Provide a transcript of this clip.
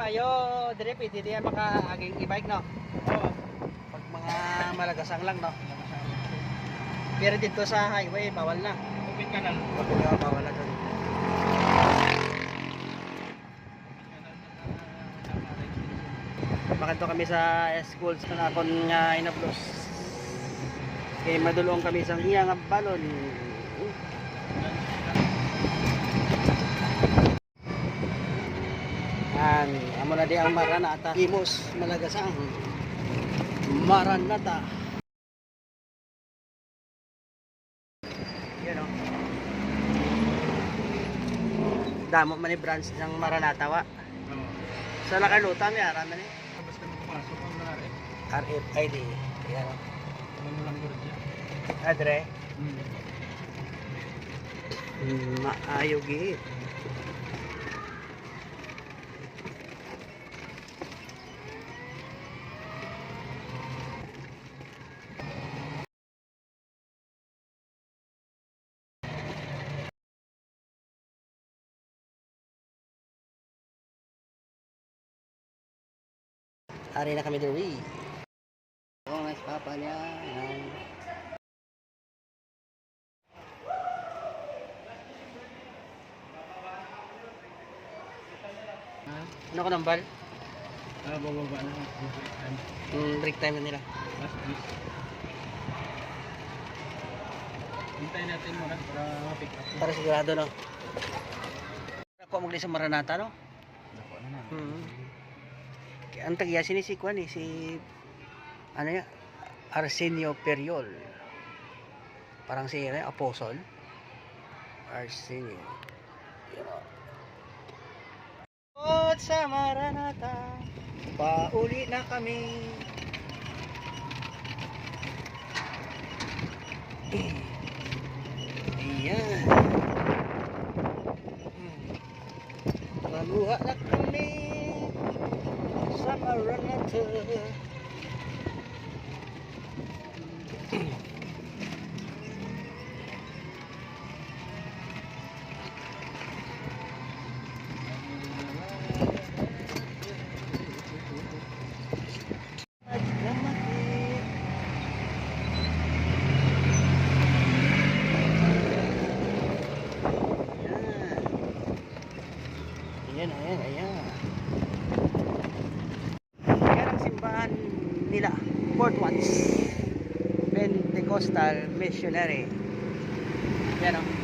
tayo dire pwede diyan makaaging e-bike no. Oo. Pag mga malagasang lang no. Pero dito sa highway bawal na. Open ka na. Bawal na doon. Makanto kami sa school sa akon nga inablos. Kay madulong kami sa iya nga balon. Amo na di ang Maranata. Imos Malagasang. Maranata. Yan o. Damo man ni branch ng Maranata wa. Oo. Sa Lacarlota may aram na ni. Tapos ka magpasok ang lari. RFID. Yan o. Ano lang guro dyan? Adre. Hmm. Maayo gid. Ari na kami diri. Oh, mas papa niya. Yan. Ano ko nambal? Bababa na. Break time na nila. Last please. Hintayin natin muna para ma-pick up. Para sigurado no. Ako magli sa Maranata no. Dako na na. Ang tagya si Kwan eh, si ano ya? Arsenio Periol. Parang si Apostol. Arsenio. At sa Maranata, pauli na kami. Ayan. Maluha na kami sa Maranata. Ayan. Ayan ang simbahan nila, Fort Watts Pentecostal Missionary. Yan o.